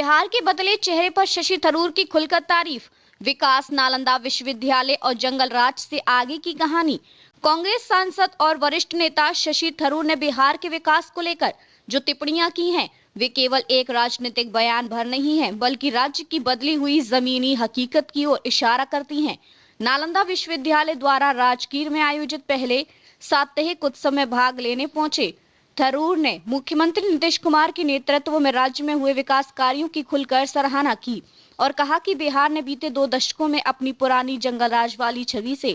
बिहार के बदले चेहरे पर शशि थरूर की खुलकर तारीफ। विकास, नालंदा विश्वविद्यालय और जंगल राज से आगे की कहानी। कांग्रेस सांसद और वरिष्ठ नेता शशि थरूर ने बिहार के विकास को लेकर जो टिप्पणियां की हैं, वे केवल एक राजनीतिक बयान भर नहीं हैं, बल्कि राज्य की बदली हुई जमीनी हकीकत की ओर इशारा करती हैं। नालंदा विश्वविद्यालय द्वारा राजगीर में आयोजित पहले साप्ताहिक उत्सव में भाग लेने पहुंचे थरूर ने मुख्यमंत्री नीतीश कुमार के नेतृत्व में राज्य में हुए विकास कार्यों की खुलकर सराहना की और कहा कि बिहार ने बीते 2 दशकों में अपनी पुरानी जंगल राज वाली छवि से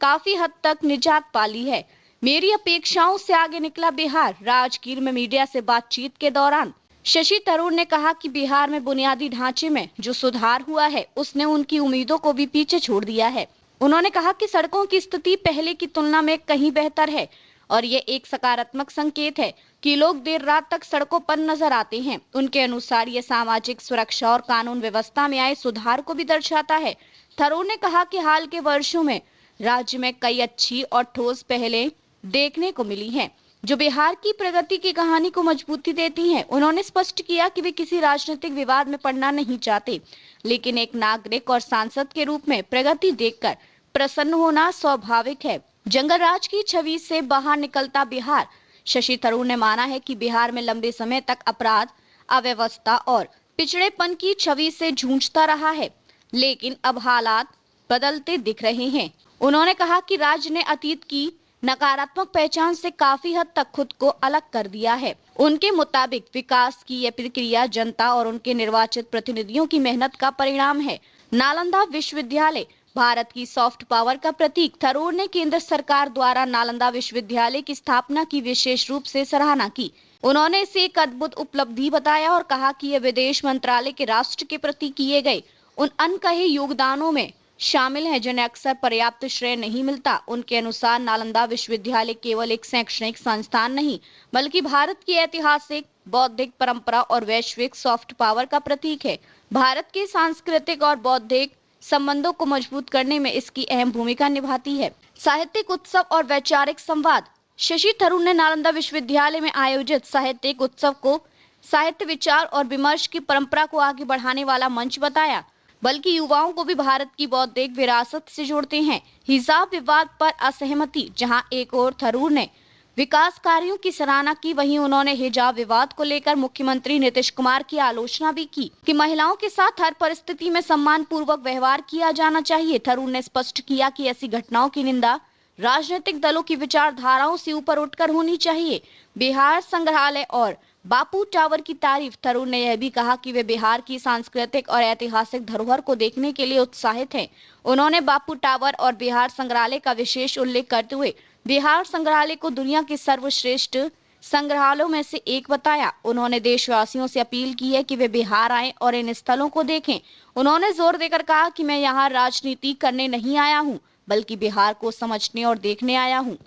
काफी हद तक निजात पा ली है। मेरी अपेक्षाओं से आगे निकला बिहार। राजगीर में मीडिया से बातचीत के दौरान शशि थरूर ने कहा कि बिहार में बुनियादी ढांचे में जो सुधार हुआ है, उसने उनकी उम्मीदों को भी पीछे छोड़ दिया है। उन्होंने कहा कि सड़कों की स्थिति पहले की तुलना में कहीं बेहतर है और ये एक सकारात्मक संकेत है कि लोग देर रात तक सड़कों पर नजर आते हैं। उनके अनुसार ये सामाजिक सुरक्षा और कानून व्यवस्था में आए सुधार को भी दर्शाता है। थरूर ने कहा कि हाल के वर्षों में राज्य में कई अच्छी और ठोस पहलें देखने को मिली हैं, जो बिहार की प्रगति की कहानी को मजबूती देती हैं। उन्होंने स्पष्ट किया कि वे किसी राजनीतिक विवाद में पड़ना नहीं चाहते, लेकिन एक नागरिक और सांसद के रूप में प्रगति देखकर प्रसन्न होना स्वाभाविक है। जंगल राज की छवि से बाहर निकलता बिहार। शशि थरूर ने माना है कि बिहार में लंबे समय तक अपराध, अव्यवस्था और पिछड़ेपन की छवि से जूझता रहा है, लेकिन अब हालात बदलते दिख रहे हैं। उन्होंने कहा कि राज्य ने अतीत की नकारात्मक पहचान से काफी हद तक खुद को अलग कर दिया है। उनके मुताबिक विकास की यह प्रक्रिया जनता और उनके निर्वाचित प्रतिनिधियों की मेहनत का परिणाम है। नालंदा विश्वविद्यालय भारत की सॉफ्ट पावर का प्रतीक। थरूर ने केंद्र सरकार द्वारा नालंदा विश्वविद्यालय की स्थापना की विशेष रूप से सराहना की। उन्होंने इसे एक अद्भुत उपलब्धि बताया और कहा कि यह विदेश मंत्रालय के राष्ट्र के प्रति किए गए उन अनकहे योगदानों में शामिल है, जिन्हें अक्सर पर्याप्त श्रेय नहीं मिलता। उनके अनुसार नालंदा विश्वविद्यालय केवल एक शैक्षणिक संस्थान नहीं, बल्कि भारत की ऐतिहासिक, बौद्धिक परंपरा और वैश्विक सॉफ्ट पावर का प्रतीक है। भारत के सांस्कृतिक और बौद्धिक संबंधों को मजबूत करने में इसकी अहम भूमिका निभाती है। साहित्यिक उत्सव और वैचारिक संवाद। शशि थरूर ने नालंदा विश्वविद्यालय में आयोजित साहित्यिक उत्सव को साहित्य, विचार और विमर्श की परंपरा को आगे बढ़ाने वाला मंच बताया, बल्कि युवाओं को भी भारत की बौद्धिक विरासत से जोड़ते हैं। हिजाब विवाद पर असहमति। जहां एक ओर थरूर ने विकास कार्यों की सराहना की, वहीं उन्होंने हिजाब विवाद को लेकर मुख्यमंत्री नीतीश कुमार की आलोचना भी की कि महिलाओं के साथ हर परिस्थिति में सम्मान पूर्वक व्यवहार किया जाना चाहिए। थरूर ने स्पष्ट किया कि ऐसी घटनाओं की निंदा राजनीतिक दलों की विचारधाराओं से ऊपर उठकर होनी चाहिए। बिहार संग्रहालय और बापू टावर की तारीफ। थरूर ने यह भी कहा कि वे बिहार की सांस्कृतिक और ऐतिहासिक धरोहर को देखने के लिए उत्साहित हैं। उन्होंने बापू टावर और बिहार संग्रहालय का विशेष उल्लेख करते हुए बिहार संग्रहालय को दुनिया के सर्वश्रेष्ठ संग्रहालयों में से एक बताया। उन्होंने देशवासियों से अपील की है कि वे बिहार आएं और इन स्थलों को देखें। उन्होंने जोर देकर कहा कि मैं यहाँ राजनीति करने नहीं आया हूँ, बल्कि बिहार को समझने और देखने आया हूँ।